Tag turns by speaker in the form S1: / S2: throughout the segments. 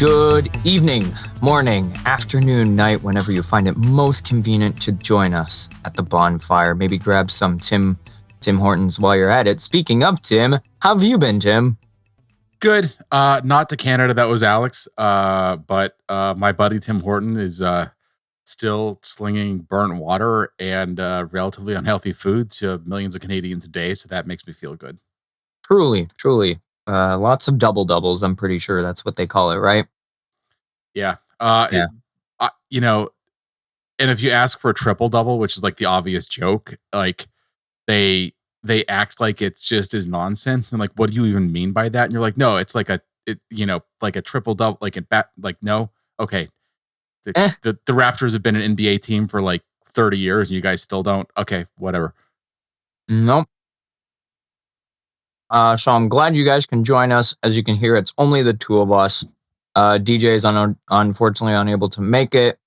S1: Good evening, morning, afternoon, night, whenever you find it most convenient to join us at the Bonfire. Maybe grab some Tim Hortons while you're at it. Speaking of Tim, how have you been, Tim?
S2: Good. Not to Canada, that was Alex. But my buddy Tim Horton is still slinging burnt water and relatively unhealthy food to millions of Canadians a day. So that makes me feel good.
S1: Truly. Lots of double-doubles, I'm pretty sure that's what they call it, right?
S2: Yeah.
S1: Yeah.
S2: And if you ask for a triple double, which is like the obvious joke, like they act like it's just as nonsense. And like, what do you even mean by that? And you're like, no, it's like like a triple double, no. Okay. The Raptors have been an NBA team for like 30 years and you guys still don't. Okay, whatever.
S1: Nope. So I'm glad you guys can join us. As you can hear, it's only the two of us. DJ is unfortunately unable to make it.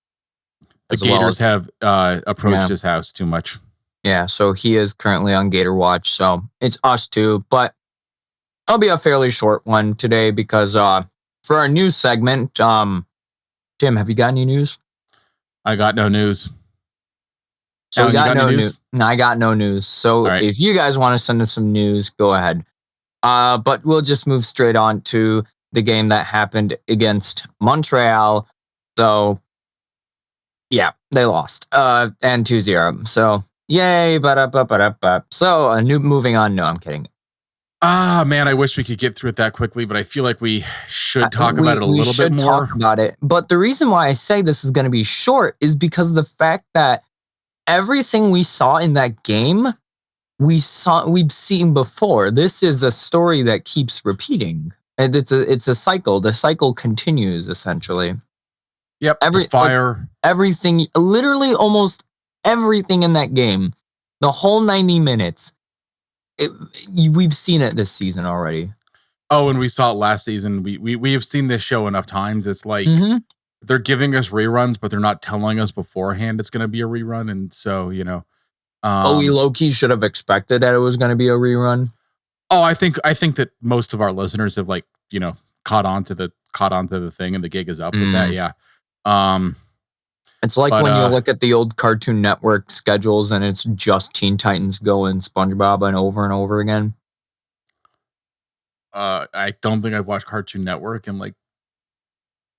S2: The Gators have approached his house too much.
S1: Yeah, so he is currently on Gator Watch. So it's us two, but it'll be a fairly short one today because for our news segment, Tim, have you got any news?
S2: I got no news.
S1: So we got no news. No, I got no news. So
S2: right.
S1: If you guys want to send us some news, go ahead. But we'll just move straight on to the game that happened against Montreal. So, yeah, they lost. And 2-0. So, yay. So, moving on. No, I'm kidding.
S2: Man, I wish we could get through it that quickly, but I feel like we should talk about it a little bit more.
S1: Talk about it. But the reason why I say this is going to be short is because of the fact that everything we saw in that game, we've seen before. This is a story that keeps repeating. And it's a cycle. The cycle continues essentially.
S2: Yep.
S1: Everything, literally almost everything in that game, the whole 90 minutes, we've seen it this season already.
S2: Oh, and we saw it last season. We have seen this show enough times. It's like they're giving us reruns, but they're not telling us beforehand it's going to be a rerun. And so, we
S1: low-key should have expected that it was going to be a rerun.
S2: Oh, I think that most of our listeners have caught on to the thing, and the gig is up with that. Yeah.
S1: It's like when you look at the old Cartoon Network schedules and it's just Teen Titans Go and SpongeBob and over again.
S2: I don't think I've watched Cartoon Network in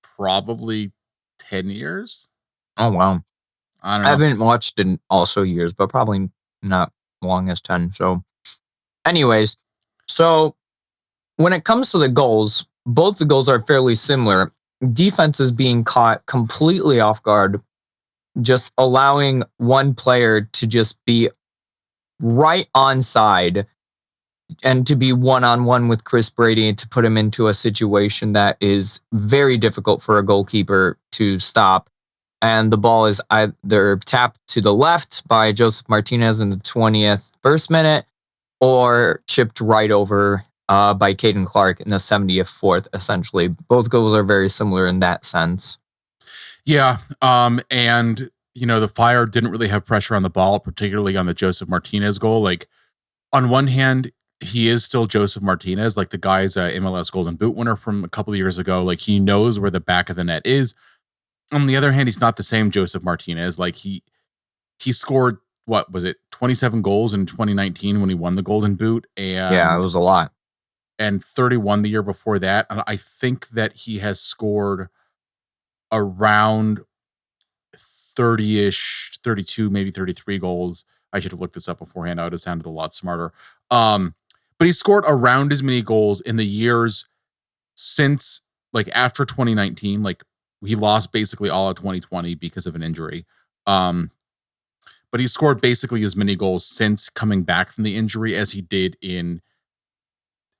S2: probably 10 years.
S1: Oh, wow.
S2: I don't know.
S1: I haven't watched in also years, but probably not long as 10. So anyways, so when it comes to the goals, both the goals are fairly similar. Defense is being caught completely off guard, just allowing one player to just be right on side and to be one-on-one with Chris Brady and to put him into a situation that is very difficult for a goalkeeper to stop. And the ball is either tapped to the left by Joseph Martinez in the 21st minute or chipped right over by Caden Clark in the 74th, essentially. Both goals are very similar in that sense.
S2: Yeah. And, the Fire didn't really have pressure on the ball, particularly on the Joseph Martinez goal. Like, on one hand, he is still Joseph Martinez. Like, the guy's a MLS Golden Boot winner from a couple of years ago. Like, he knows where the back of the net is. On the other hand, he's not the same Joseph Martinez. Like, he scored, 27 goals in 2019 when he won the Golden Boot. And
S1: yeah, it was a lot.
S2: And 31 the year before that. And I think that he has scored around 30-ish, 32, maybe 33 goals. I should have looked this up beforehand. I would have sounded a lot smarter. But he scored around as many goals in the years since, after 2019. He lost basically all of 2020 because of an injury. But he scored basically as many goals since coming back from the injury as he did in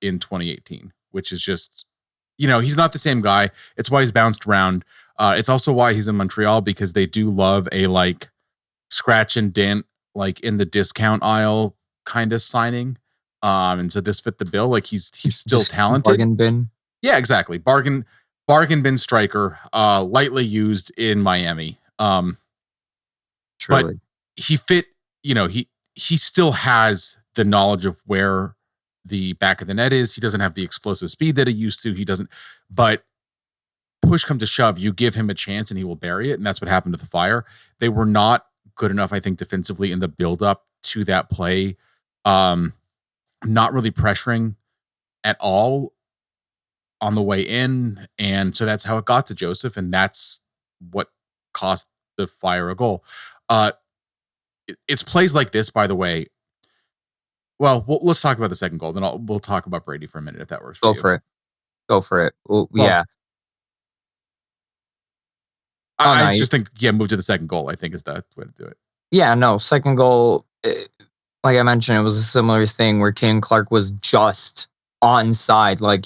S2: 2018, which is just, he's not the same guy. It's why he's bounced around. It's also why he's in Montreal, because they do love a scratch and dent, in the discount aisle kind of signing. And so this fit the bill. He's still talented.
S1: Bargain bin.
S2: Yeah, exactly. Bargain bin striker, lightly used in Miami. But he fit, he still has the knowledge of where the back of the net is. He doesn't have the explosive speed that he used to. He doesn't, but push come to shove, you give him a chance and he will bury it. And that's what happened to the Fire. They were not good enough, I think, defensively in the build-up to that play. Not really pressuring at all on the way in. And so that's how it got to Joseph. And that's what cost the Fire a goal. It's plays like this, by the way. Well, let's talk about the second goal. Then we'll talk about Brady for a minute, if that works for you.
S1: Go for it. Well, yeah.
S2: I just think, move to the second goal, I think, is the way to do it.
S1: Yeah, no, second goal, like I mentioned, it was a similar thing where King Clark was just onside. Like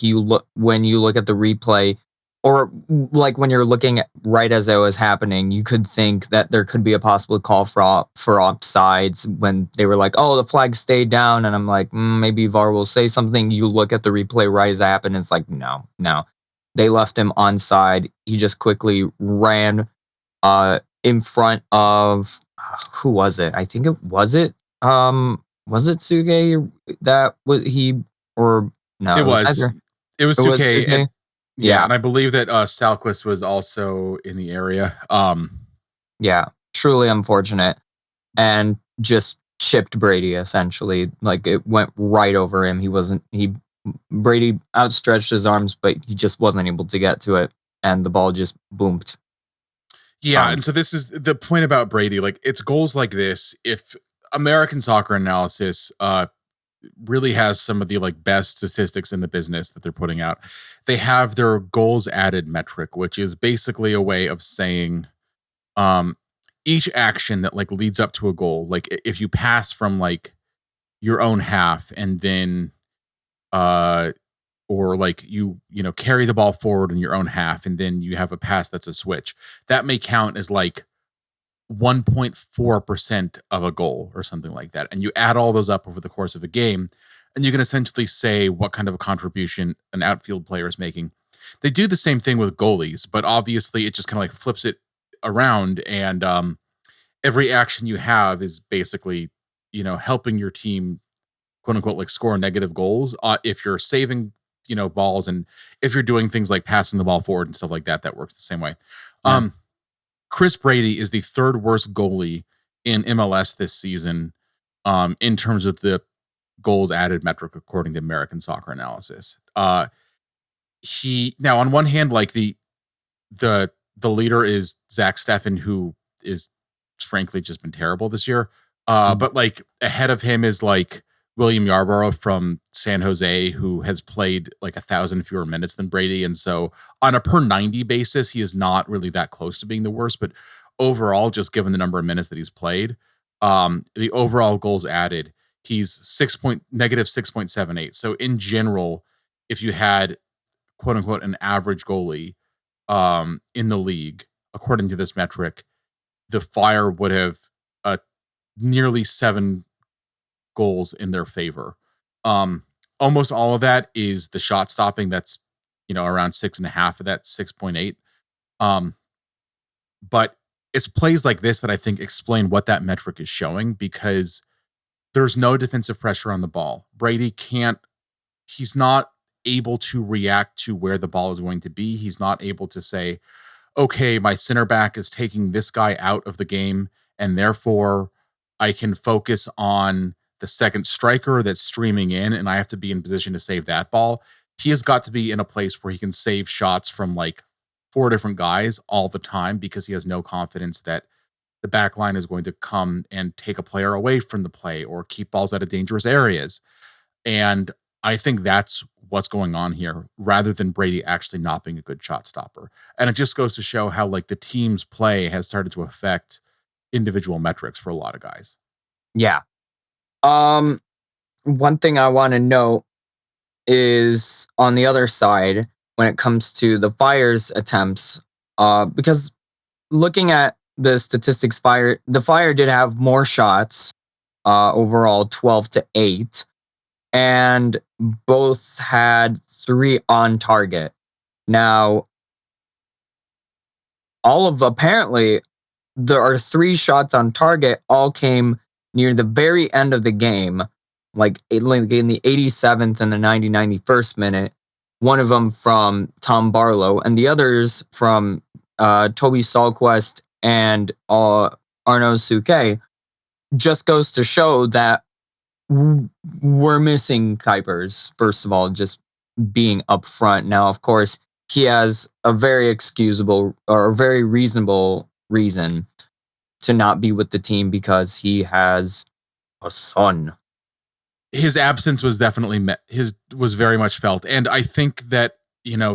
S1: when you look at the replay, or like when you're looking at right as it was happening, you could think that there could be a possible call for offsides when they were like, oh, the flag stayed down. And I'm like, maybe VAR will say something. You look at the replay right as it happened, it's like, no. They left him onside. He just quickly ran in front of, who was it? I think was it Suge that was he, or no?
S2: It was Suge.
S1: Yeah,
S2: and I believe that Salquist was also in the area.
S1: Yeah, truly unfortunate, and just chipped Brady essentially. Like it went right over him. Brady outstretched his arms, but he just wasn't able to get to it, and the ball just boomed.
S2: Yeah, and so this is the point about Brady. Like, it's goals like this. If American Soccer Analysis really has some of the like best statistics in the business that they're putting out, they have their goals added metric, which is basically a way of saying each action that like leads up to a goal. Like if you pass from like your own half and then or like you carry the ball forward in your own half and then you have a pass that's a switch, that may count as like 1.4% of a goal or something like that. And you add all those up over the course of a game, and you can essentially say what kind of a contribution an outfield player is making. They do the same thing with goalies, but obviously it just kind of like flips it around, and every action you have is basically, helping your team, quote unquote, like score negative goals. If you're saving, balls, and if you're doing things like passing the ball forward and stuff like that, that works the same way. Yeah. Chris Brady is the third worst goalie in MLS this season, in terms of the goals added metric, according to American Soccer Analysis. He now, on one hand, like the leader is Zach Steffen, who is frankly just been terrible this year. But like ahead of him is like William Yarborough from San Jose, who has played like 1,000 fewer minutes than Brady. And so on a per 90 basis, he is not really that close to being the worst, but overall, just given the number of minutes that he's played, the overall goals added, he's negative 6.78. So in general, if you had quote unquote an average goalie in the league, according to this metric, the Fire would have nearly 7 goals in their favor. Almost all of that is the shot stopping. That's around 6.5 of that, 6.8. But it's plays like this that I think explain what that metric is showing, because there's no defensive pressure on the ball. Brady he's not able to react to where the ball is going to be. He's not able to say, okay, my center back is taking this guy out of the game, and therefore I can focus on the second striker that's streaming in, and I have to be in position to save that ball. He has got to be in a place where he can save shots from like 4 different guys all the time, because he has no confidence that the back line is going to come and take a player away from the play or keep balls out of dangerous areas. And I think that's what's going on here, rather than Brady actually not being a good shot stopper. And it just goes to show how like the team's play has started to affect individual metrics for a lot of guys.
S1: Yeah. One thing I want to note is on the other side, when it comes to the Fire's attempts, because looking at the statistics, the Fire did have more shots, overall 12-8, and both had 3 on target. Now, apparently there are 3 shots on target, all came near the very end of the game, like in the 87th and the 91st minute, one of them from Tom Barlow, and the others from Toby Sahlquist and Arnaud Souquet, just goes to show that we're missing Kuipers, first of all, just being upfront. Now, of course, he has a very excusable or a very reasonable reason to not be with the team because he has a son.
S2: His absence was definitely was very much felt. And I think that,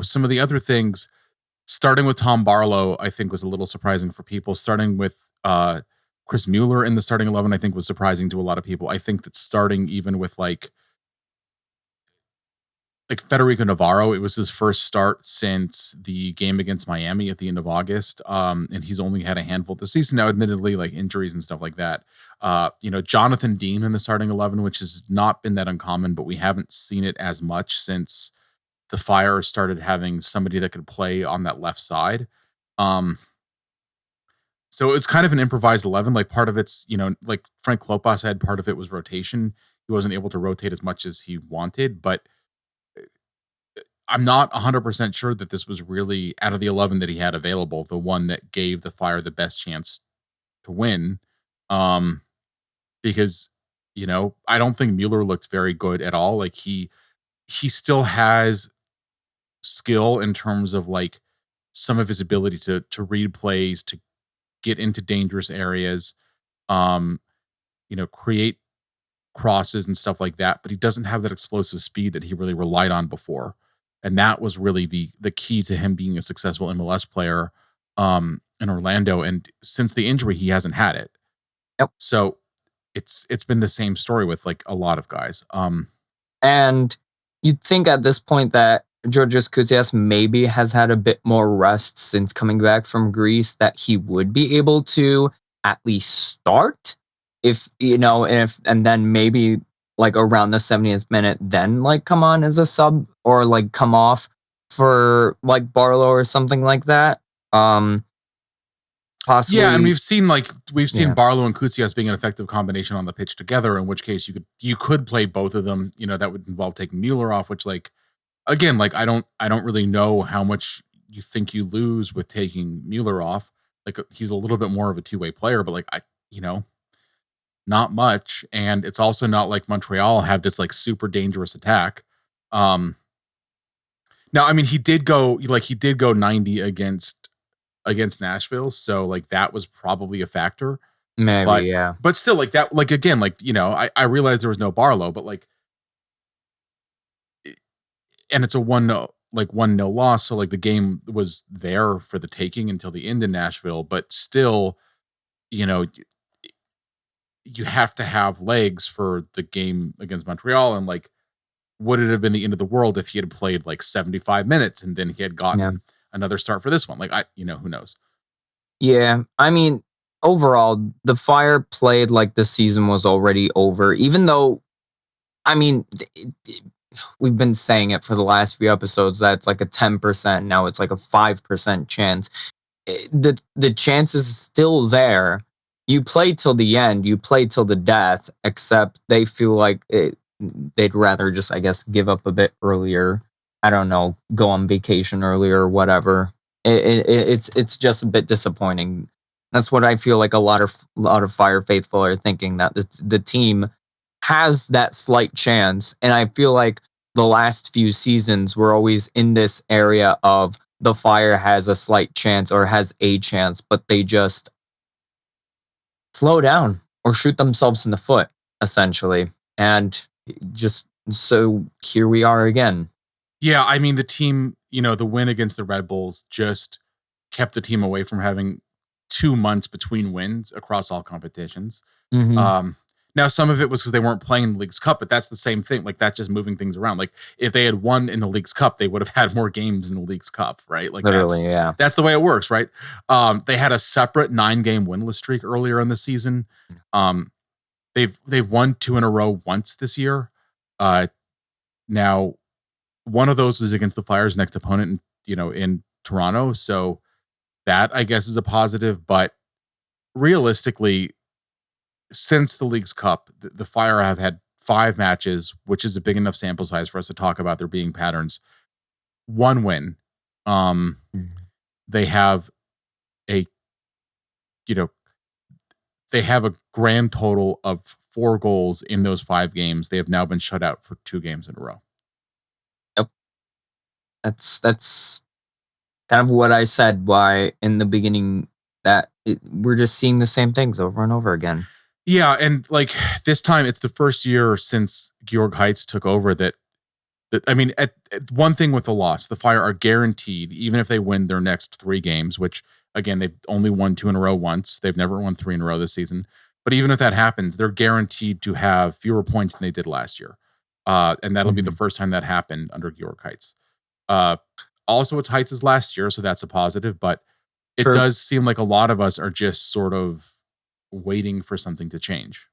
S2: some of the other things, starting with Tom Barlow, I think was a little surprising for people. Starting with Chris Mueller in the starting 11, I think was surprising to a lot of people. I think that starting even with like Federico Navarro, it was his first start since the game against Miami at the end of August. And he's only had a handful this season now, admittedly, like injuries and stuff like that. Jonathan Dean in the starting 11, which has not been that uncommon, but we haven't seen it as much since the Fire started having somebody that could play on that left side. So it was kind of an improvised 11. Like part of it's, like Frank Klopas said, part of it was rotation. He wasn't able to rotate as much as he wanted, but I'm not 100% sure that this was really, out of the 11 that he had available, the one that gave the Fire the best chance to win. Because, I don't think Mueller looked very good at all. Like he still has skill in terms of like some of his ability to read plays, to get into dangerous areas, create crosses and stuff like that, but he doesn't have that explosive speed that he really relied on before. And that was really the key to him being a successful MLS player in Orlando. And since the injury, he hasn't had it.
S1: Yep.
S2: So it's been the same story with like a lot of guys.
S1: And you'd think at this point that Georgios Koutsias maybe has had a bit more rest since coming back from Greece, that he would be able to at least start and then maybe like around the 70th minute, then like come on as a sub or like come off for like Barlow or something like that. Possibly.
S2: Yeah, and we've seen Barlow and Koutsias being an effective combination on the pitch together, in which case you could play both of them. That would involve taking Mueller off, which like again, like I don't really know how much you think you lose with taking Mueller off. Like he's a little bit more of a two-way player, but like not much. And it's also not like Montreal have this like super dangerous attack. Now, I mean, he did go 90 against Nashville. So like that was probably a factor.
S1: Maybe, yeah.
S2: But still like that, like again, like, I realized there was no Barlow, but like, and it's a 1-0 loss. So like the game was there for the taking until the end in Nashville, but still, you have to have legs for the game against Montreal. And like, would it have been the end of the world if he had played like 75 minutes and then he had gotten another start for this one? Like, who knows?
S1: Yeah. I mean, overall, the Fire played like the season was already over, even though, I mean, we've been saying it for the last few episodes that it's like a 10%. Now it's like a 5% chance. The chance is still there. You play till the end, you play till the death, except they feel like they'd rather just, I guess, give up a bit earlier. I don't know, go on vacation earlier or whatever. It's just a bit disappointing. That's what I feel like a lot of Fire faithful are thinking, that the team has that slight chance. And I feel like the last few seasons we're always in this area of the Fire has a slight chance or has a chance, but they just slow down or shoot themselves in the foot, essentially. And just so here we are again.
S2: Yeah, I mean, the team, the win against the Red Bulls just kept the team away from having 2 months between wins across all competitions.
S1: Mm-hmm.
S2: Now, some of it was because they weren't playing in the League's Cup, but that's the same thing. Like, that's just moving things around. Like, if they had won in the League's Cup, they would have had more games in the League's Cup, right? Like,
S1: Literally,
S2: that's the way it works, right? They had a separate 9-game winless streak earlier in the season. They've won 2 in a row once this year. Now, one of those is against the Fire's next opponent, in Toronto. So that, I guess, is a positive. But realistically, since the League's Cup, the Fire have had 5 matches, which is a big enough sample size for us to talk about there being patterns. one win. Um, they have a, you know, they have a grand total of 4 goals in those 5 games. They have now been shut out for 2 games in a row.
S1: Yep. That's kind of what I said. Why in the beginning that we're just seeing the same things over and over again.
S2: Yeah, and like this time, it's the first year since Georg Heitz took over that I mean, at one thing with the loss, the Fire are guaranteed, even if they win their next 3 games, which again they've only won 2 in a row once. They've never won 3 in a row this season. But even if that happens, they're guaranteed to have fewer points than they did last year, and that'll be the first time that happened under Georg Heitz. Uh, also, it's Heitz's last year, so that's a positive. But it
S1: True.
S2: does seem like a lot of us are just sort of waiting for something to change.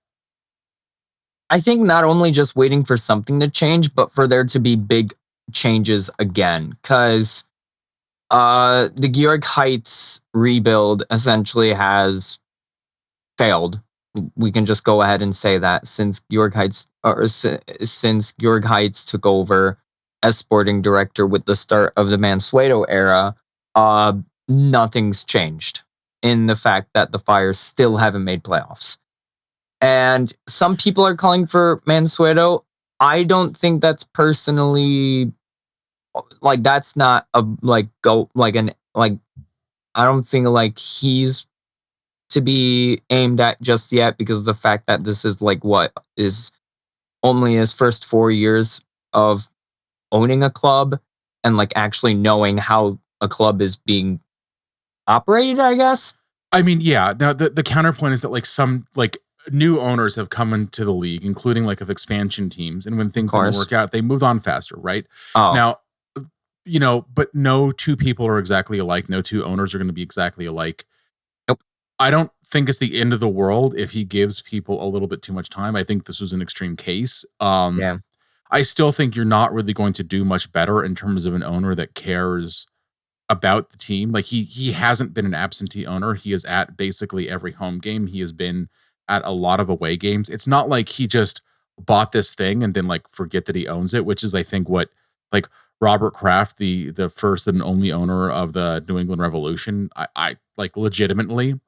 S1: I think not only just waiting for something to change, but for there to be big changes again. Because the Georg Heights rebuild essentially has failed. We can just go ahead and say that since since Georg Heights took over as sporting director with the start of the Mansueto era, uh, nothing's changed in the fact that the Fire still haven't made playoffs. And some people are calling for Mansueto. I don't think that's personally like that's not a like go like an like I don't think like he's to be aimed at just yet because of the fact that this is like what is only his first 4 years of owning a club and like actually knowing how a club is being operated, I guess.
S2: I mean, yeah. Now the counterpoint is that like some like new owners have come into the league, including like of expansion teams, and when
S1: Of
S2: things didn't
S1: course.
S2: work out, they moved on faster, right?
S1: Oh,
S2: Now, but no two people are exactly alike. No two owners are going to be exactly alike.
S1: nope.
S2: I don't think it's the end of the world if he gives people a little bit too much time. I think this was an extreme case.
S1: Yeah.
S2: I still think you're not really going to do much better in terms of an owner that cares about the team. Like he hasn't been an absentee owner. He is at basically every home game. He has been at a lot of away games. It's not like he just bought this thing and then like forget that he owns it, which is I think what like Robert Kraft, the first and only owner of the New England Revolution, I like legitimately,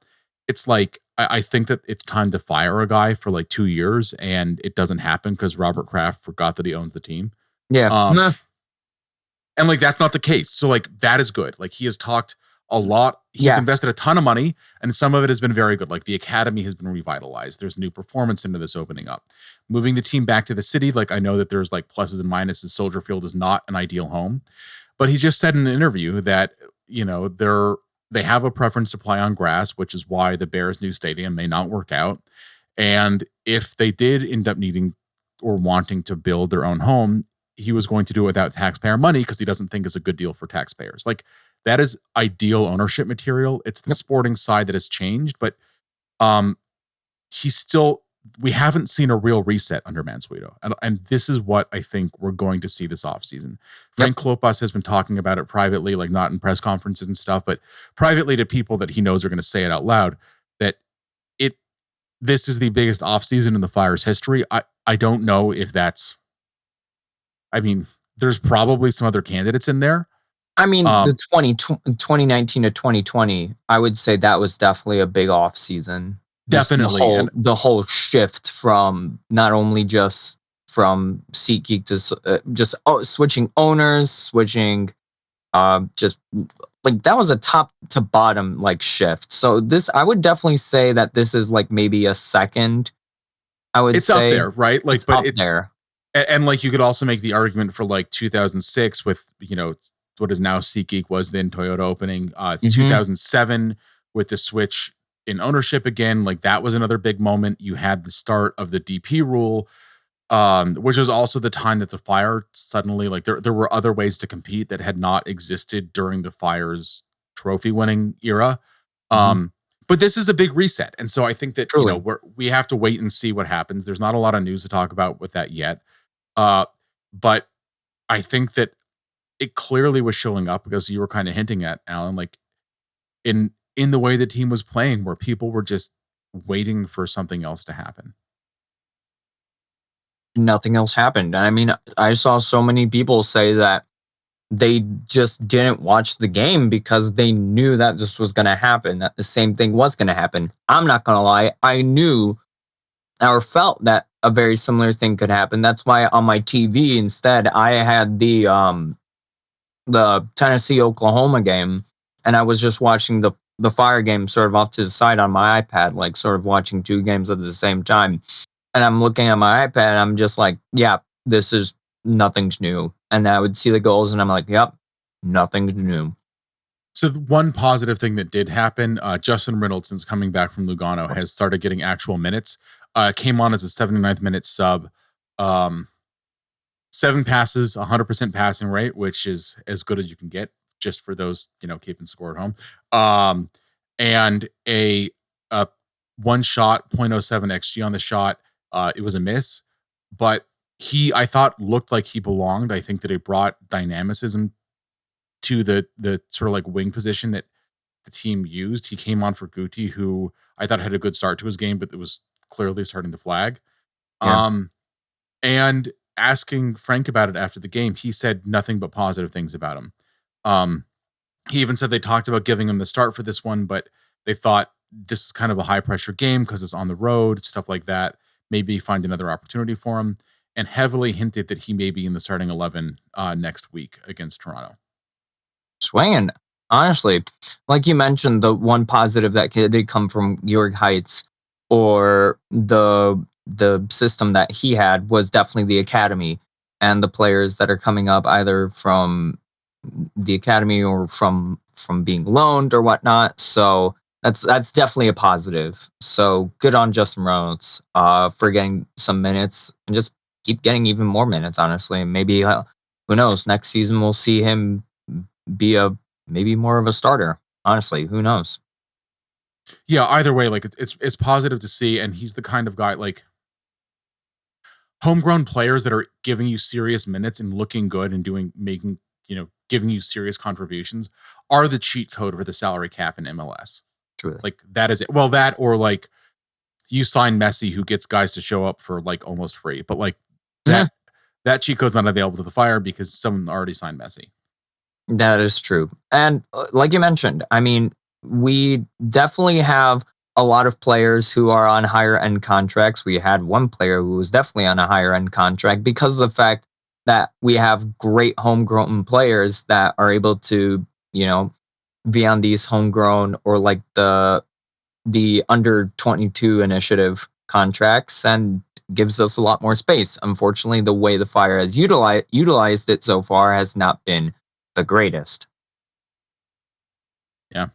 S2: it's like I think that it's time to fire a guy for like 2 years and it doesn't happen because Robert Kraft forgot that he owns the team.
S1: Yeah.
S2: Um,
S1: Meh.
S2: and like that's not the case. So like that is good. Like he has talked a lot. He's
S1: Yeah.
S2: invested a ton of money, and some of it has been very good. Like the academy has been revitalized. There's new performance into this opening up. Moving the team back to the city, like I know that there's like pluses and minuses. Soldier Field is not an ideal home, but he just said in an interview that they have a preference to play on grass, which is why the Bears' new stadium may not work out. And if they did end up needing or wanting to build their own home, he was going to do it without taxpayer money because he doesn't think it's a good deal for taxpayers. Like that is ideal ownership material. It's the
S1: Yep.
S2: sporting side that has changed, but um, he's still. We haven't seen a real reset under Mansueto, and this is what I think we're going to see this offseason.
S1: Yep.
S2: Frank Klopas has been talking about it privately, like not in press conferences and stuff, but privately to people that he knows are going to say it out loud. That it this is the biggest offseason in the Fire's history. I don't know if that's. I mean, there's probably some other candidates in there.
S1: I mean, the
S2: Um,
S1: 2019 to 2020, I would say that was definitely a big off season. Just
S2: Definitely, and
S1: the whole shift from not only just from SeatGeek to just switching owners, switching just like that was a top to bottom like shift. So this, I would definitely say that this is like maybe a second. I would
S2: it's up
S1: say
S2: there, right? Like,
S1: it's
S2: but
S1: up
S2: it's
S1: there.
S2: and like you could also make the argument for like 2006 with what is now SeatGeek was then Toyota opening. It's
S1: Hmm.
S2: 2007 with the switch in ownership again. Like that was another big moment. You had the start of the DP rule, which was also the time that the Fire suddenly like there were other ways to compete that had not existed during the Fire's trophy winning era.
S1: Hmm.
S2: Um, but this is a big reset, and so I think that
S1: Truly.
S2: we have to wait and see what happens. There's not a lot of news to talk about with that yet, uh, but I think that it clearly was showing up because you were kind of hinting at Alan, like in the way the team was playing, where people were just waiting for something else to happen.
S1: Nothing else happened. I mean, I saw so many people say that they just didn't watch the game because they knew that this was going to happen, that the same thing was going to happen. I'm not going to lie. I knew or felt that a very similar thing could happen. That's why on my TV instead, I had the Tennessee Oklahoma game, and I was just watching the Fire game sort of off to the side on my iPad, like sort of watching two games at the same time. And I'm looking at my iPad, and I'm just like, yeah, this is nothing's new. And I would see the goals, and I'm like, yep, nothing's new.
S2: So one positive thing that did happen, Justin Reynolds, since coming back from Lugano, has started getting actual minutes. Came on as a 79th minute sub. Um, 7 passes, 100% passing rate, which is as good as you can get just for those, keeping score at home. And a one shot, 0.07 XG on the shot. It was a miss, but I thought looked like he belonged. I think that it brought dynamicism to the sort of like wing position that the team used. He came on for Guti, who I thought had a good start to his game, but it was clearly starting to flag.
S1: Yeah.
S2: And asking Frank about it after the game, he said nothing but positive things about him. He even said they talked about giving him the start for this one, but they thought this is kind of a high pressure game because it's on the road, stuff like that. Maybe find another opportunity for him, and heavily hinted that he may be in the starting 11 next week against Toronto.
S1: Swinging. Honestly, like you mentioned, the one positive that did come from Georg Heights or the system that he had was definitely the academy and the players that are coming up either from the academy or from being loaned or whatnot. So that's definitely a positive. So good on Justin Reynolds for getting some minutes and just keep getting even more minutes. Honestly, maybe who knows? Next season we'll see him be maybe more of a starter. Honestly, who knows?
S2: Yeah, either way, like it's positive to see, and he's the kind of guy like homegrown players that are giving you serious minutes and looking good and giving you serious contributions are the cheat code for the salary cap in MLS.
S1: Truly.
S2: Like that is it. Well, that or like you sign Messi who gets guys to show up for like almost free, but like that that cheat code's not available to the Fire because someone already signed Messi.
S1: That is true. And like you mentioned, I mean, we definitely have a lot of players who are on higher end contracts. We had one player who was definitely on a higher end contract because of the fact that we have great homegrown players that are able to, be on these homegrown or like the under 22 initiative contracts and gives us a lot more space. Unfortunately, the way the Fire has utilized it so far has not been the greatest.
S2: Yeah.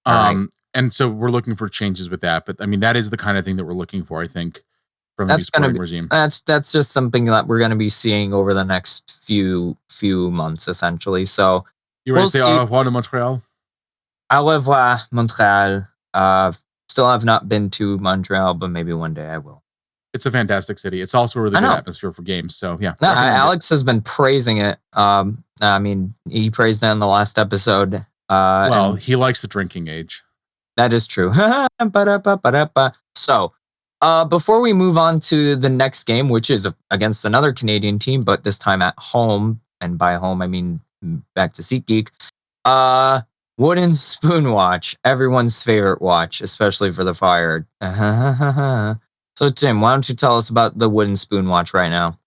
S1: All right.
S2: And so we're looking for changes with that. But I mean, that is the kind of thing that we're looking for, I think, from a new
S1: That's gonna
S2: sporting
S1: be
S2: regime.
S1: that's just something that we're gonna be seeing over the next few months, essentially. So
S2: You ready
S1: we'll
S2: to say
S1: see.
S2: au revoir to Montreal?
S1: Au revoir, Montreal. Still have not been to Montreal, but maybe one day I will.
S2: It's a fantastic city. It's also a really
S1: I
S2: good
S1: know.
S2: atmosphere for games. So yeah,
S1: No,
S2: recommend it.
S1: Alex has been praising it. I mean, he praised it in the last episode.
S2: Well,
S1: And
S2: he likes the drinking age.
S1: that is true. Ba-da-ba-ba-da-ba. So, before we move on to the next game, which is against another Canadian team, but this time at home, and by home I mean back to SeatGeek. Uh, Wooden Spoon Watch, everyone's favorite watch, especially for the Fire. So, Tim, why don't you tell us about the Wooden Spoon Watch right now?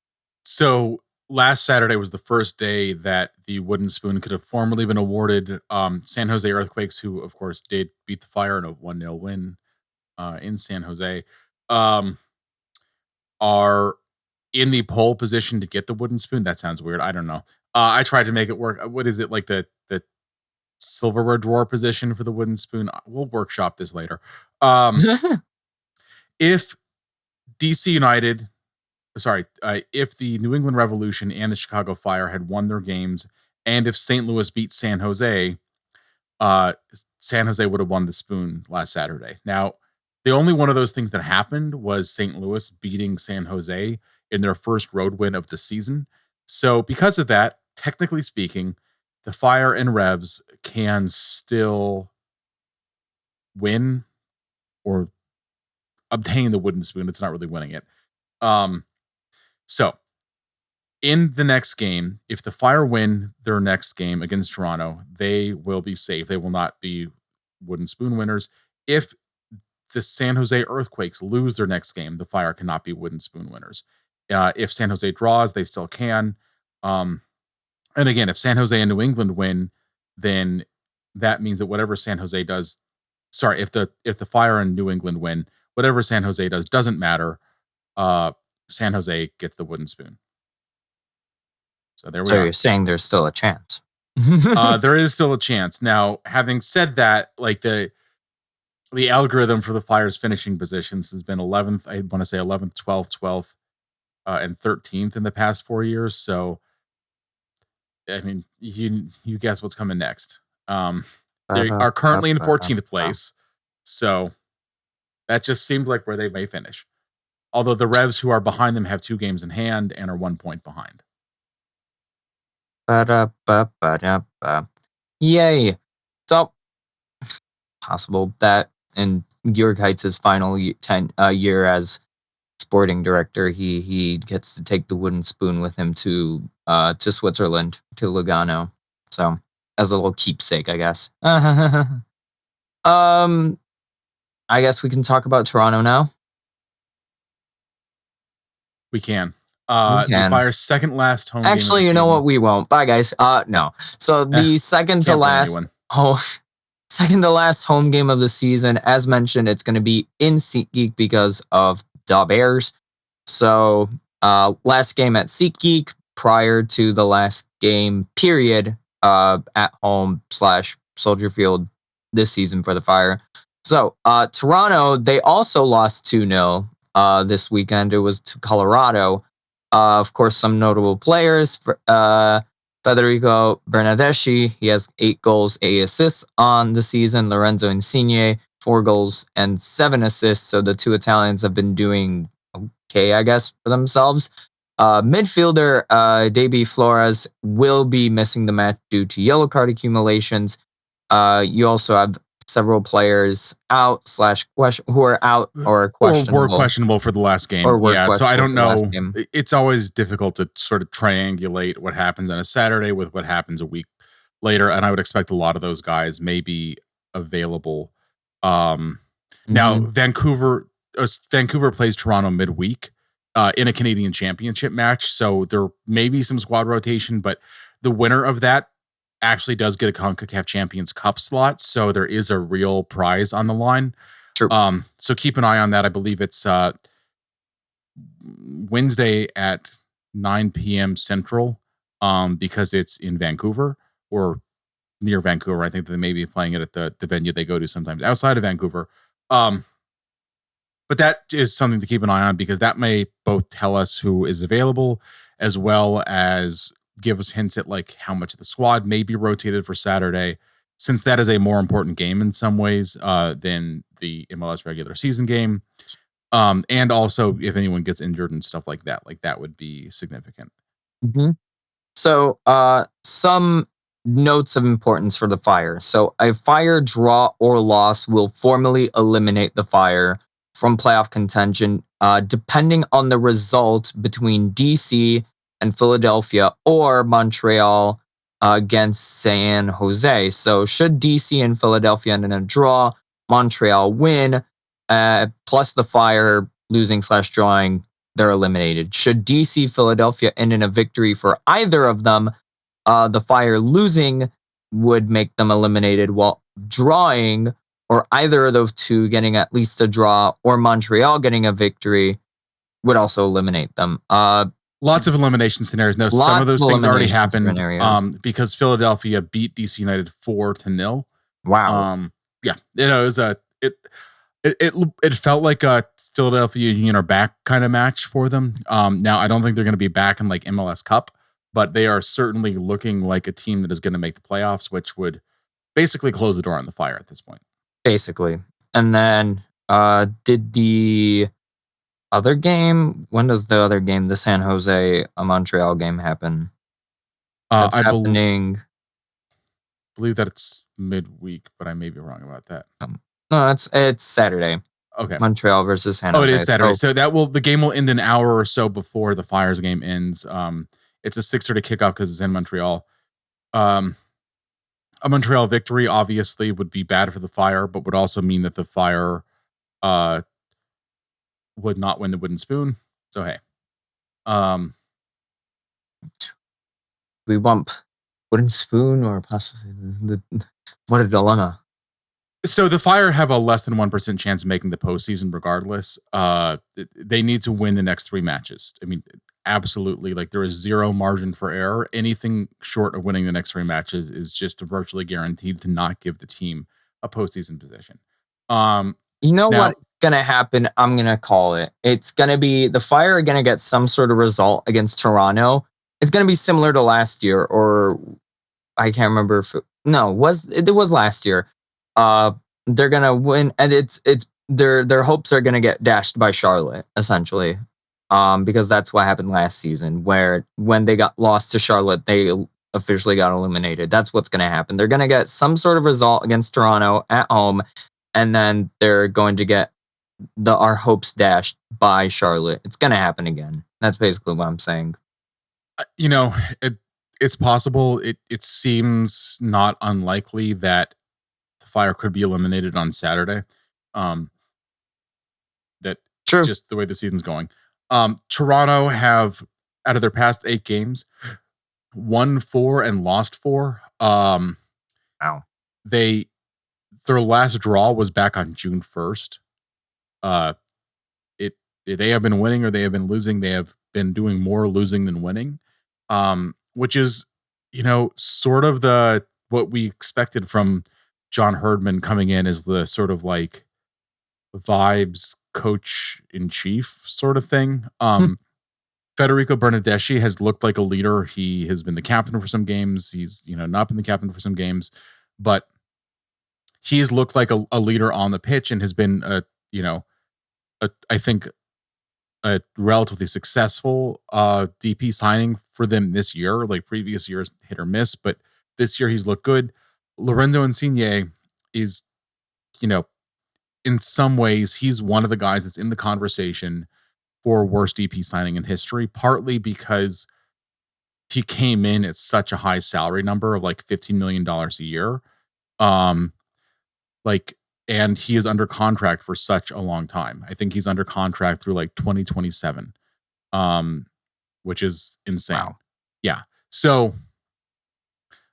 S2: So last Saturday was the first day that the Wooden Spoon could have formally been awarded. San Jose Earthquakes, who of course did beat the Fire in a 1-0 win in San Jose, um, are in the pole position to get the Wooden Spoon. That sounds weird. I don't know. I tried to make it work. What is it like the silverware drawer position for the Wooden Spoon? We'll workshop this later. If DC United if the New England Revolution and the Chicago Fire had won their games, and if St. Louis beat San Jose, San Jose would have won the Spoon last Saturday. Now, the only one of those things that happened was St. Louis beating San Jose in their first road win of the season. So, because of that, technically speaking, the Fire and Revs can still win or obtain the Wooden Spoon. It's not really winning it. So in the next game, if the Fire win their next game against Toronto, they will be safe. They will not be wooden spoon winners. If the San Jose Earthquakes lose their next game, the Fire cannot be wooden spoon winners. If San Jose draws, they still can. And again, if San Jose and New England win, then that means that whatever San Jose does, if the Fire and New England win, whatever San Jose does doesn't matter. San Jose gets the wooden spoon. So there we are.
S1: So you're saying there's still a chance.
S2: There is still a chance. Now, having said that, like the algorithm for the Fire's finishing positions has been 11th. I want to say 11th, 12th, and 13th in the past 4 years. So, I mean, you guess what's coming next. They are currently in 14th place. So that just seems like where they may finish. Although the Revs, who are behind them, have 2 games in hand and are 1 point behind.
S1: Yay. So, possible that in Georg Heitz's final year as sporting director, he gets to take the wooden spoon with him to Switzerland, to Lugano. So, as a little keepsake, I guess. I guess we can talk about Toronto now.
S2: We can. The Fire's second last home game.
S1: Actually, you know what? We won't. Bye, guys. No. So the second to last home game of the season, as mentioned, it's going to be in SeatGeek because of the Bears. So last game at SeatGeek prior to the last game period at home / Soldier Field this season for the Fire. So Toronto, they also lost 2-0 this weekend. It was to Colorado. Of course, some notable players. Federico Bernardeschi, he has 8 goals, 8 assists on the season. Lorenzo Insigne, 4 goals and 7 assists. So the 2 Italians have been doing okay, I guess, for themselves. Midfielder Davy Flores will be missing the match due to yellow card accumulations. You also have several players out / who are out or questionable.
S2: Or were questionable for the last game. So I don't know. It's always difficult to sort of triangulate what happens on a Saturday with what happens a week later. And I would expect a lot of those guys may be available. Now, Vancouver plays Toronto midweek in a Canadian Championship match. So there may be some squad rotation, but the winner of that actually does get a CONCACAF Champions Cup slot, so there is a real prize on the line.
S1: True.
S2: So keep an eye on that. I believe it's Wednesday at 9 p.m. Central, because it's in Vancouver or near Vancouver. I think that they may be playing it at the venue they go to sometimes outside of Vancouver. But that is something to keep an eye on because that may both tell us who is available as well as give us hints at like how much of the squad may be rotated for Saturday, since that is a more important game in some ways than the MLS regular season game. And also if anyone gets injured and stuff like that would be significant.
S1: So some notes of importance for the Fire. So a Fire draw or loss will formally eliminate the Fire from playoff contention, depending on the result between DC and Philadelphia or Montreal against San Jose. So should DC and Philadelphia end in a draw, Montreal win, plus the Fire losing / drawing, they're eliminated. Should DC, Philadelphia end in a victory for either of them, the Fire losing would make them eliminated, while drawing or either of those two getting at least a draw or Montreal getting a victory would also eliminate them.
S2: Lots of elimination scenarios. Now, some of those things already happened because Philadelphia beat DC United 4-0.
S1: Wow.
S2: Yeah, it was it felt like a Philadelphia Union are back kind of match for them. Now I don't think they're going to be back in like MLS Cup, but they are certainly looking like a team that is going to make the playoffs, which would basically close the door on the Fire at this point.
S1: Basically, and then did the other game? When does the other game, the San Jose Montreal game, happen?
S2: I believe that it's midweek, but I may be wrong about that.
S1: No, it's Saturday.
S2: Okay,
S1: Montreal versus San Jose.
S2: Oh, it is Saturday. So the game will end an hour or so before the Fire's game ends. It's a 6:30 kickoff because it's in Montreal. Um, a Montreal victory obviously would be bad for the Fire, but would also mean that the Fire uh, would not win the wooden spoon. So hey, um,
S1: We want wooden spoon or possibly what a dilemma.
S2: so the Fire have a less than 1% chance of making the postseason regardless. They need to win the next 3 matches. I mean, absolutely. Like there is zero margin for error. Anything short of winning the next 3 matches is just virtually guaranteed to not give the team a postseason position.
S1: You know
S2: Now,
S1: what's gonna happen? I'm gonna call it. It's gonna be the Fire are gonna get some sort of result against Toronto. It's gonna be similar to last year, or I can't remember if it was last year. Uh, they're gonna win, and it's their hopes are gonna get dashed by Charlotte essentially, because that's what happened last season, where when they got lost to Charlotte, they officially got eliminated. That's what's gonna happen. They're gonna get some sort of result against Toronto at home, and then they're going to get our hopes dashed by Charlotte. It's gonna happen again. That's basically what I'm saying.
S2: you know, it's possible. It seems not unlikely that the Fire could be eliminated on Saturday. Um, that
S1: True.
S2: just the way the season's going. Toronto have out of their past 8 games, won 4 and lost 4.
S1: Wow.
S2: Their last draw was back on June 1st. They have been winning or they have been losing. They have been doing more losing than winning, which is, sort of what we expected from John Herdman coming in as the sort of like vibes coach in chief sort of thing. Federico Bernardeschi has looked like a leader. He has been the captain for some games. He's, not been the captain for some games, but he's looked like a leader on the pitch and has been I think a relatively successful DP signing for them this year. Like previous years, hit or miss, but this year he's looked good. Lorenzo Insigne is, in some ways, he's one of the guys that's in the conversation for worst DP signing in history, partly because he came in at such a high salary number of like $15 million a year. And he is under contract for such a long time. I think he's under contract through like 2027, which is insane.
S1: Wow.
S2: Yeah. So,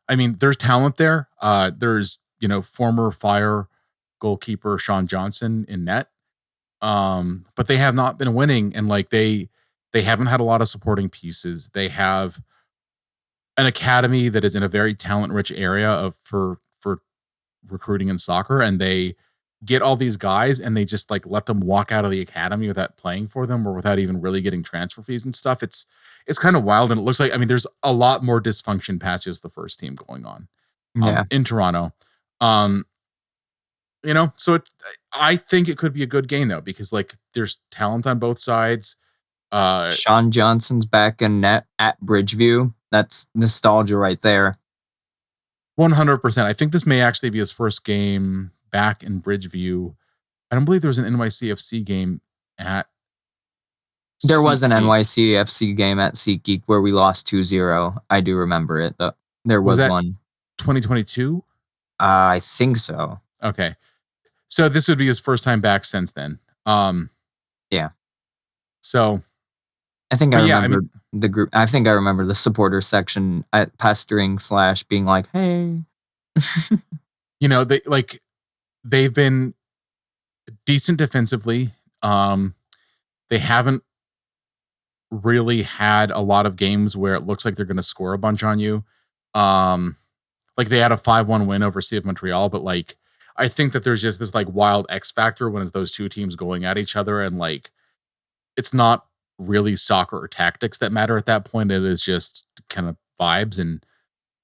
S2: I mean, there's talent there. There's, former Fire goalkeeper Sean Johnson in net. But they have not been winning, and like they haven't had a lot of supporting pieces. They have an academy that is in a very talent-rich area for recruiting in soccer, and they get all these guys and they just like let them walk out of the academy without playing for them or without even really getting transfer fees and stuff. It's kind of wild, and it looks like, I mean, there's a lot more dysfunction past just the first team going on in Toronto. So I think it could be a good game though, because like there's talent on both sides.
S1: Sean Johnson's back in net at Bridgeview. That's nostalgia right there.
S2: 100%. I think this may actually be his first game back in Bridgeview. I don't believe there was an NYCFC game at.
S1: There was an NYCFC game at SeatGeek where we lost 2-0. I do remember it. There was one.
S2: 2022?
S1: I think so.
S2: Okay. So this would be his first time back since then.
S1: Yeah.
S2: So
S1: I think I remember the group. I think I remember the supporter section at pestering / being like, "Hey."
S2: They've been decent defensively. They haven't really had a lot of games where it looks like they're going to score a bunch on you. Like they had a 5-1 win over CF Montreal, but like I think that there's just this like wild X factor when it's those two teams going at each other, and like it's not really soccer or tactics that matter at that point. It is just kind of vibes. And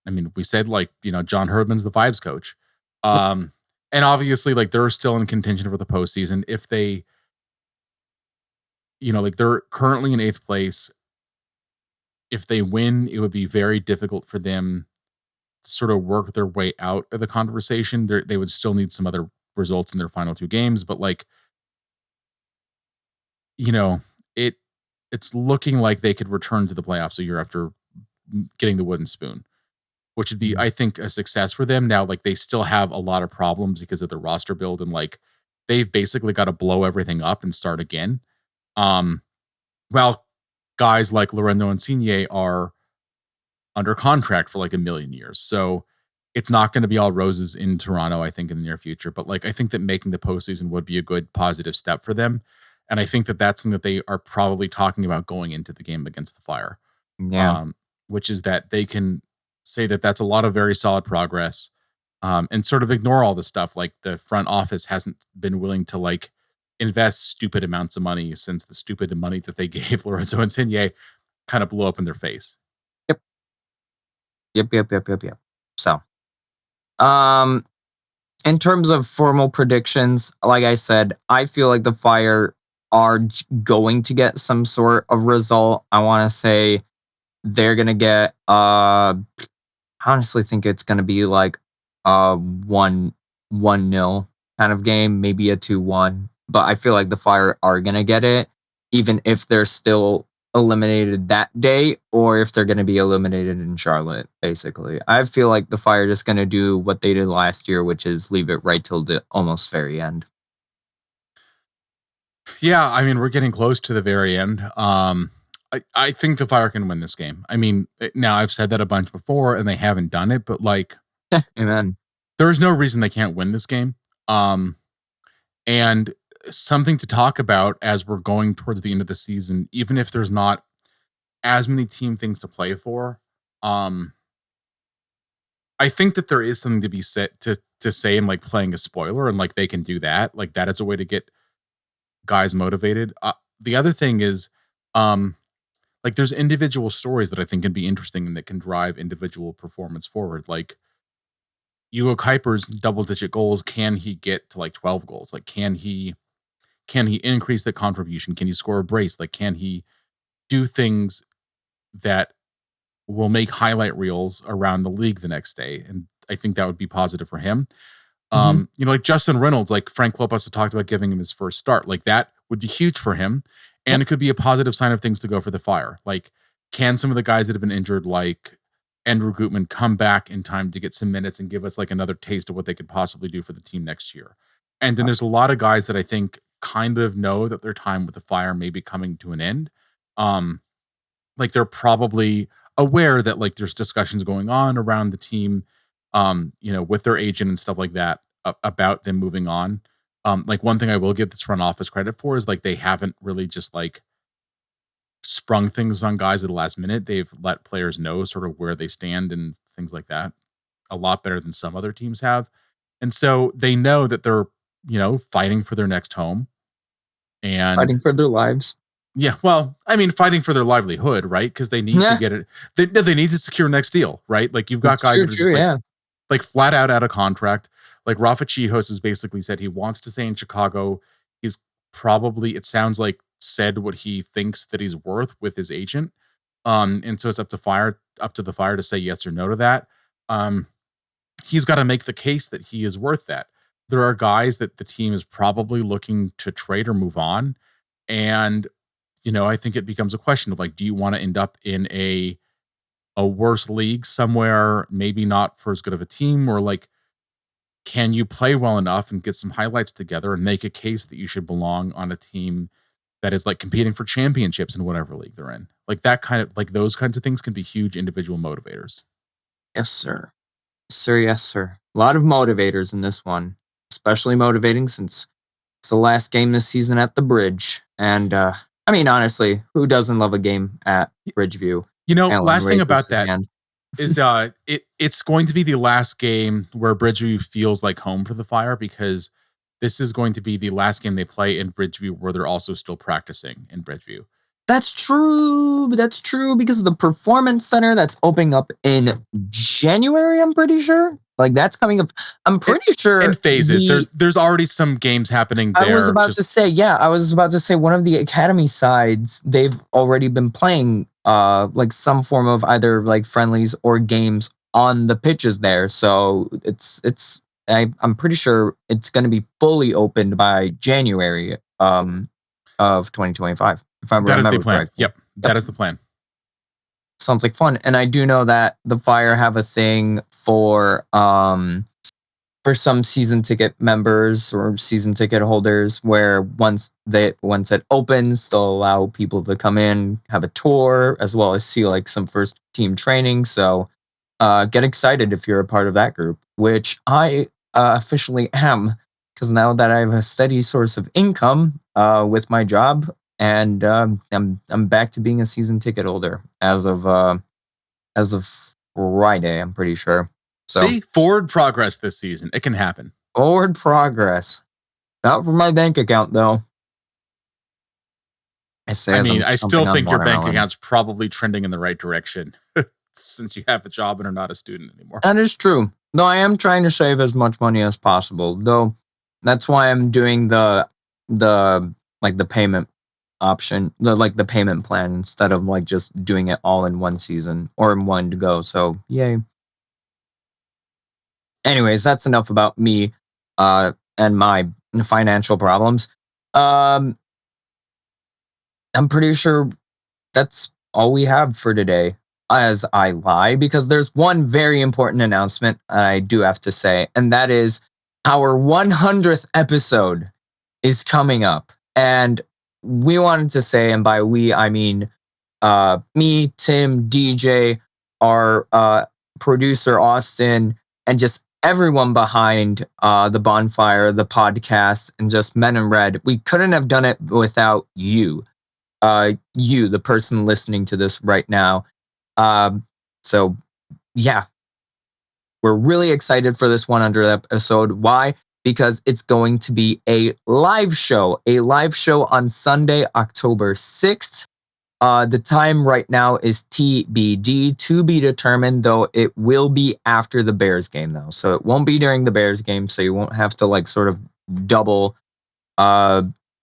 S2: I mean, we said like, John Herdman's the vibes coach. And obviously like they're still in contention for the postseason. If they, like they're currently in 8th place. If they win, it would be very difficult for them to sort of work their way out of the conversation. They would still need some other results in their final 2 games, but like, it's looking like they could return to the playoffs a year after getting the wooden spoon, which would be,
S1: Mhm.
S2: I think, a success for them. Now, like they still have a lot of problems because of their roster build, and like they've basically got to blow everything up and start again. Um, well, guys like Lorenzo Insigne are under contract for like a million years, so it's not going to be all roses in Toronto, I think, in the near future. But like, I think that making the postseason would be a good positive step for them, and I think that that's something that they are probably talking about going into the game against the Fire,
S1: Yeah.
S2: um, which is that they can say that that's a lot of very solid progress, and sort of ignore all the stuff like the front office hasn't been willing to like invest stupid amounts of money since the stupid money that they gave Lorenzo Insigne kind of blew up in their face.
S1: Yep. Yep. So, um, in terms of formal predictions, like I said, I feel like the Fire are going to get some sort of result. I want to say they're gonna get. I honestly think it's gonna be like a 1-0 kind of game, maybe a 2-1. But I feel like the Fire are gonna get it, even if they're still eliminated that day, or if they're gonna be eliminated in Charlotte. Basically, I feel like the Fire just gonna do what they did last year, which is leave it right till the almost very end.
S2: Yeah, I mean, we're getting close to the very end. I think the Fire can win this game. I mean, now I've said that a bunch before and they haven't done it, but like
S1: Amen.
S2: there's no reason they can't win this game. Um, and something to talk about as we're going towards the end of the season, even if there's not as many team things to play for. Um, I think that there is something to be said to say in like playing a spoiler, and like they can do that. Like that is a way to get guys motivated. The other thing is, um, like there's individual stories that I think can be interesting and that can drive individual performance forward. Like Hugo Kuiper's double digit goals, can he get to like 12 goals? Like can he increase the contribution? Can he score a brace? Like can he do things that will make highlight reels around the league the next day? And I think that would be positive for him.
S1: Hmm.
S2: Like Justin Reynolds, like Frank Klopas has talked about giving him his first start. Like that would be huge for him. And
S1: Yep.
S2: it could be a positive sign of things to go for the Fire. Like, can some of the guys that have been injured, like Andrew Gutman, come back in time to get some minutes and give us like another taste of what they could possibly do for the team next year? And then there's a lot of guys that I think kind of know that their time with the Fire may be coming to an end. Um, like they're probably aware that like there's discussions going on around the team, with their agent and stuff like that about them moving on. Like one thing I will give this front office credit for is like they haven't really just like sprung things on guys at the last minute. They've let players know sort of where they stand and things like that a lot better than some other teams have. And so they know that they're, fighting for their next home. And
S1: Fighting for their lives.
S2: yeah, well, I mean, fighting for their livelihood, right? Because they need to
S1: Yeah,
S2: get it. They need to secure next deal, right? Like you've got
S1: it's
S2: guys
S1: true.
S2: that are just
S1: True.
S2: like
S1: Yeah.
S2: flat out of contract. Like Rafa Chihos has basically said he wants to stay in Chicago. He's probably, it sounds like, said what he thinks that he's worth with his agent. And so it's up to the Fire to say yes or no to that. Um, he's got to make the case that he is worth that. There are guys that the team is probably looking to trade or move on. And, I think it becomes a question of like, do you want to end up in a worse league somewhere, maybe not for as good of a team, or like, can you play well enough and get some highlights together and make a case that you should belong on a team that is like competing for championships in whatever league they're in? Like that kind of like those kinds of things can be huge individual motivators.
S1: Yes, sir. Sir, yes, sir. A lot of motivators in this one, especially motivating since it's the last game this season at the Bridge. And I mean, honestly, who doesn't love a game at Bridgeview? Allen
S2: Last thing
S1: raises
S2: about
S1: his
S2: that
S1: hand.
S2: is it's going to be the last game where Bridgeview feels like home for the Fire, because this is going to be the last game they play in Bridgeview where they're also still practicing in Bridgeview.
S1: That's true. That's true because of the Performance Center that's opening up in January, I'm pretty sure. Like that's coming up. I'm
S2: In,
S1: pretty
S2: in
S1: sure
S2: phases,
S1: the
S2: there's already some games happening
S1: I was
S2: there.
S1: about to
S2: Just
S1: say, yeah, I was about to say one of the academy sides, they've already been playing like some form of either like friendlies or games on the pitches there. So I'm pretty sure it's gonna be fully opened by January of 2025, if I
S2: that is the
S1: remember
S2: plan.
S1: correctly.
S2: Yep, that
S1: Yep.
S2: is the plan.
S1: Sounds like fun. And I do know that the Fire have a thing for some season ticket members or season ticket holders where once it opens, they'll allow people to come in, have a tour, as well as see like some first team training. So get excited if you're a part of that group, which I officially am, because now that I have a steady source of income with my job, and I'm back to being a season ticket holder as of Friday, I'm pretty sure. So,
S2: See, forward progress this season. It can happen.
S1: Forward progress. Not for my bank account, though.
S2: I still think your bank account's probably trending in the right direction since you have a job and are not a student anymore.
S1: That is true. No, I am trying to save as much money as possible, though. That's why I'm doing the payment option, the payment plan, instead of like just doing it all in one season or in one to go. So, yay. Anyways, that's enough about me and my financial problems. I'm pretty sure that's all we have for today. As I lie, because there's one very important announcement I do have to say, and that is our 100th episode is coming up. And we wanted to say, and by we, I mean me, Tim, DJ, our producer, Austin, and just everyone behind the Bonfire, the podcast, and just Men in Red. We couldn't have done it without you. You, the person listening to this right now. So, yeah. We're really excited for this 100th episode. Why? Because it's going to be a live show on Sunday, October 6th. The time right now is TBD, to be determined, though it will be after the Bears game, though. So it won't be during the Bears game, so you won't have to like sort of double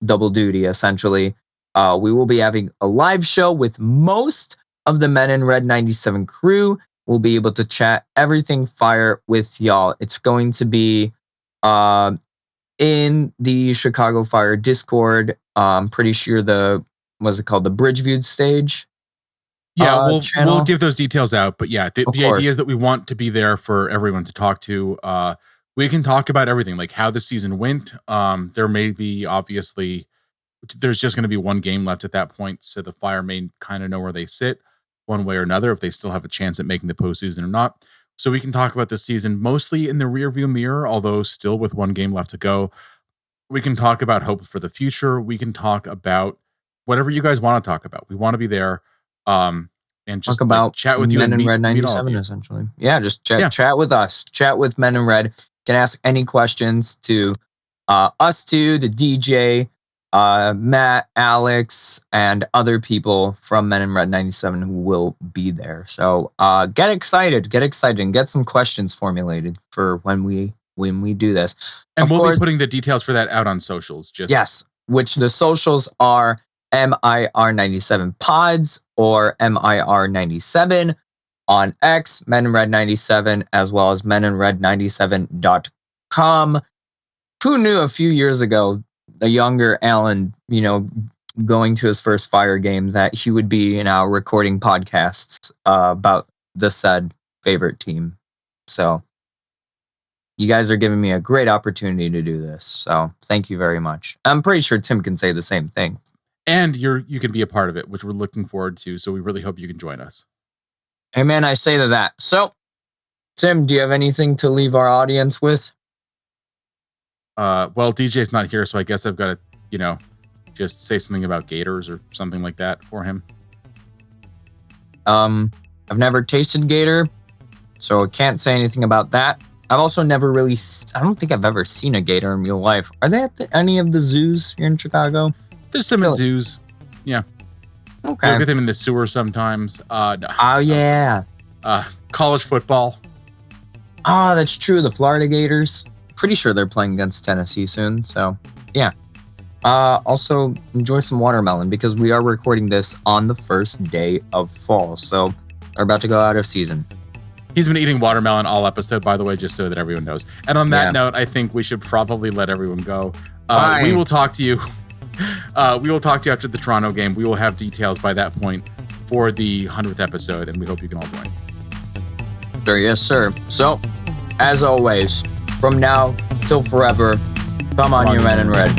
S1: duty, essentially. We will be having a live show with most of the Men in Red 97 crew. We'll be able to chat everything Fire with y'all. It's going to be in the Chicago Fire Discord. I'm pretty sure the Bridgeviewed stage?
S2: Yeah, we'll give those details out. But yeah, the idea is that we want to be there for everyone to talk to. We can talk about everything, like how the season went. There may be, obviously, there's just going to be one game left at that point, so the Fire may kind of know where they sit one way or another, if they still have a chance at making the postseason or not. So we can talk about this season mostly in the rearview mirror, although still with one game left to go. We can talk about hope for the future. We can talk about whatever you guys want to talk about. We want to be there and just
S1: talk about
S2: chat with you
S1: Men
S2: and
S1: in Red 97, essentially. Yeah, just chat with us. Chat with Men in Red. You can ask any questions to us two, the DJ, Matt, Alex, and other people from Men in Red 97 who will be there. So get excited, and get some questions formulated for when we do this.
S2: And we'll be putting the details for that out on socials.
S1: Yes, which the socials are MIR97 Pods or MIR97 on X, Men in Red 97, as well as meninred97.com. Who knew a few years ago, a younger Alan, going to his first Fire game, that he would be now recording podcasts about the said favorite team. So you guys are giving me a great opportunity to do this. So thank you very much. I'm pretty sure Tim can say the same thing.
S2: And you can be a part of it, which we're looking forward to. So we really hope you can join us.
S1: Amen, I say to that. So, Tim, do you have anything to leave our audience with?
S2: Well, DJ's not here, so I guess I've got to, just say something about Gators or something like that for him.
S1: I've never tasted Gator, so I can't say anything about that. I've also never really, I don't think I've ever seen a Gator in real life. Are they at any of the zoos here in Chicago?
S2: There's some in zoos. Yeah.
S1: Okay.
S2: Look at them in the sewer sometimes. No.
S1: Oh, yeah.
S2: College football.
S1: Oh, that's true. The Florida Gators. Pretty sure they're playing against Tennessee soon. So, yeah. Also, enjoy some watermelon, because we are recording this on the first day of fall. So, we're about to go out of season.
S2: He's been eating watermelon all episode, by the way, just so that everyone knows. And on that note, I think we should probably let everyone go. We will talk to you. We will talk to you after the Toronto game. We will have details by that point for the 100th episode, and we hope you can all join.
S1: Sure, yes, sir. So, as always, from now till forever, come on, you men in red.